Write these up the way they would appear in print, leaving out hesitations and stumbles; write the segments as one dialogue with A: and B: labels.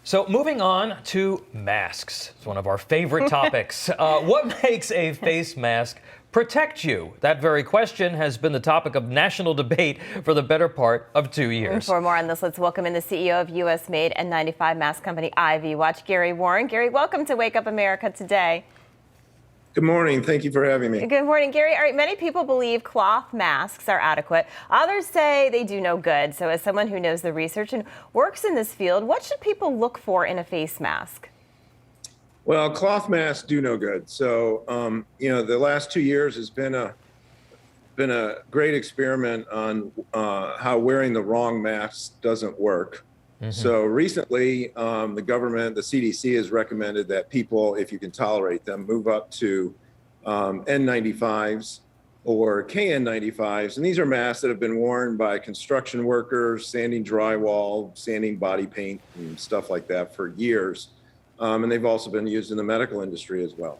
A: So moving on to masks. It's one of our favorite topics. What makes a face mask protect you? That very question has been the topic of national debate for the better part of 2 years.
B: For more on this, let's welcome in the CEO of U.S.-made N95 mask company ivWatch, Gary Warren. Gary, welcome to Wake Up America today.
C: Good morning. Thank you for having me.
B: Good morning, Gary. All right, many people believe cloth masks are adequate. Others say they do no good. So as someone who knows the research and works in this field, what should people look for in a face mask?
C: Well, cloth masks do no good. So, the last 2 years has been a great experiment on how wearing the wrong mask doesn't work. So recently, the government, the CDC, has recommended that people, if you can tolerate them, move up to N95s or KN95s. And these are masks that have been worn by construction workers, sanding drywall, sanding body paint, and stuff like that for years. And they've also been used in the medical industry as well.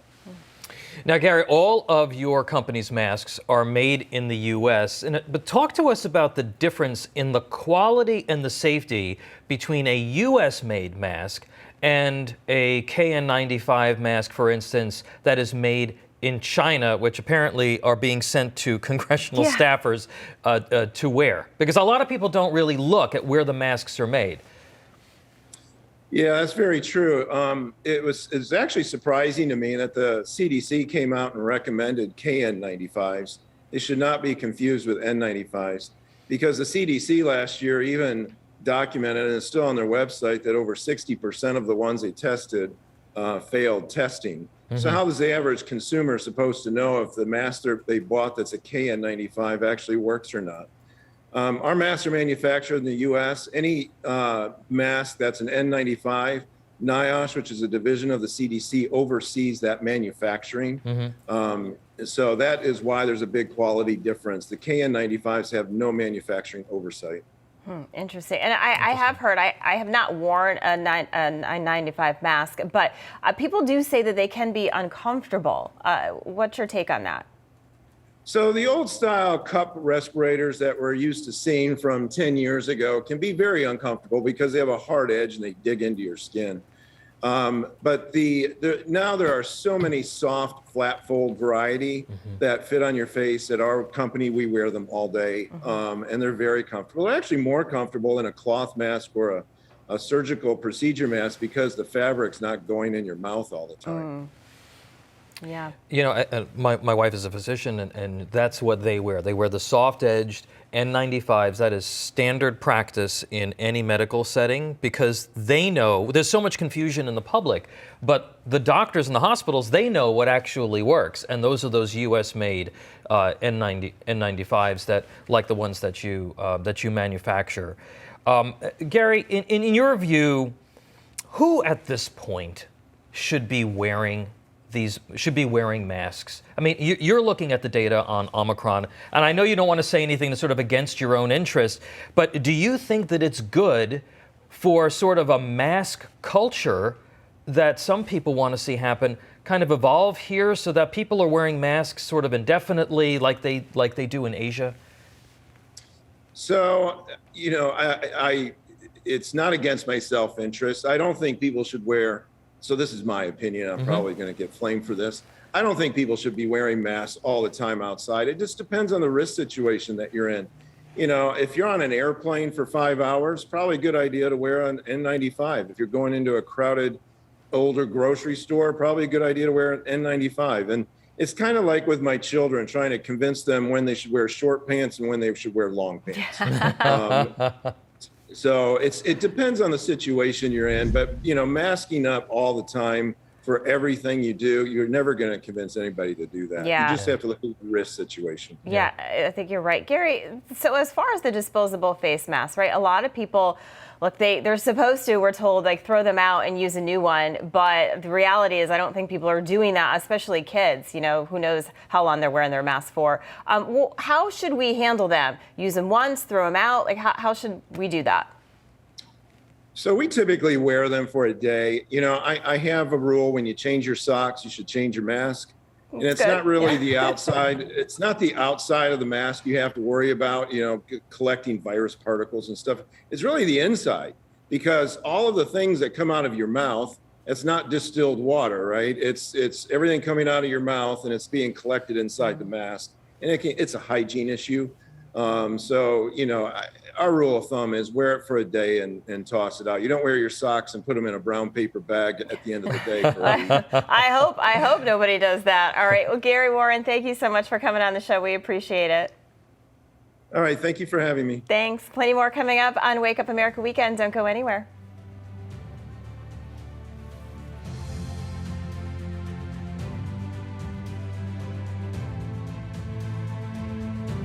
A: Now, Gary, all of your company's masks are made in the U.S., but talk to us about the difference in the quality and the safety between a U.S.-made mask and a KN95 mask, for instance, that is made in China, which apparently are being sent to congressional staffers to wear. Because a lot of people don't really look at where the masks are made.
C: Yeah, that's very true. It was actually surprising to me that the CDC came out and recommended KN95s. They should not be confused with N95s, because the CDC last year even documented, and it's still on their website, that over 60% of the ones they tested failed testing. So how is the average consumer supposed to know if the mask they bought that's a KN95 actually works or not? Our masks are manufactured in the U.S. Any mask that's an N95, NIOSH, which is a division of the CDC, oversees that manufacturing. So that is why there's a big quality difference. The KN95s have no manufacturing oversight.
B: Interesting. And I have heard, I have not worn a 95 mask, but people do say that they can be uncomfortable. What's your take on that?
C: So the old style cup respirators that we're used to seeing from 10 years ago can be very uncomfortable because they have a hard edge and they dig into your skin. But now there are so many soft, flat fold variety that fit on your face. At our company, we wear them all day, and they're very comfortable. They're actually more comfortable than a cloth mask or a surgical procedure mask because the fabric's not going in your mouth all the time.
B: Yeah.
A: You know, my wife is a physician, and that's what they wear. They wear the soft-edged N95s. That is standard practice in any medical setting because they know there's so much confusion in the public, but the doctors in the hospitals, they know what actually works, and those are those U.S.-made N95s that, like the ones that you manufacture. Gary, in your view, who at this point should be wearing masks? I mean, you're looking at the data on Omicron, and I know you don't want to say anything that's sort of against your own interest, but do you think that it's good for sort of a mask culture that some people want to see happen kind of evolve here so that people are wearing masks sort of indefinitely like they do in Asia?
C: So, it's not against my self-interest. I don't think people should wear. So this is my opinion. I'm probably going to get flamed for this. I don't think people should be wearing masks all the time outside. It just depends on the risk situation that you're in. If you're on an airplane for 5 hours, probably a good idea to wear an N95. If you're going into a crowded, older grocery store, probably a good idea to wear an N95. And it's kind of like with my children, trying to convince them when they should wear short pants and when they should wear long pants. So it depends on the situation you're in, but masking up all the time for everything you do, you're never going to convince anybody to do that.
B: Yeah.
C: You just have to look at the risk situation.
B: Yeah, I think you're right. Gary, so as far as the disposable face masks, right, a lot of people, look, they're supposed to, we're told, like throw them out and use a new one. But the reality is I don't think people are doing that, especially kids. Who knows how long they're wearing their masks for. How should we handle them? Use them once, throw them out? Like, how should we do that?
C: So we typically wear them for a day. I have a rule: when you change your socks, you should change your mask. And it's not really the outside. It's not the outside of the mask you have to worry about, collecting virus particles and stuff. It's really the inside. because all of the things that come out of your mouth, it's not distilled water, right? It's everything coming out of your mouth and it's being collected inside the mask, and it's a hygiene issue. So, our rule of thumb is wear it for a day and toss it out. You don't wear your socks and put them in a brown paper bag at the end of the day for a week.
B: I hope nobody does that. All right. Well, Gary Warren, thank you so much for coming on the show. We appreciate it.
C: All right. Thank you for having me.
B: Thanks. Plenty more coming up on Wake Up America Weekend. Don't go anywhere.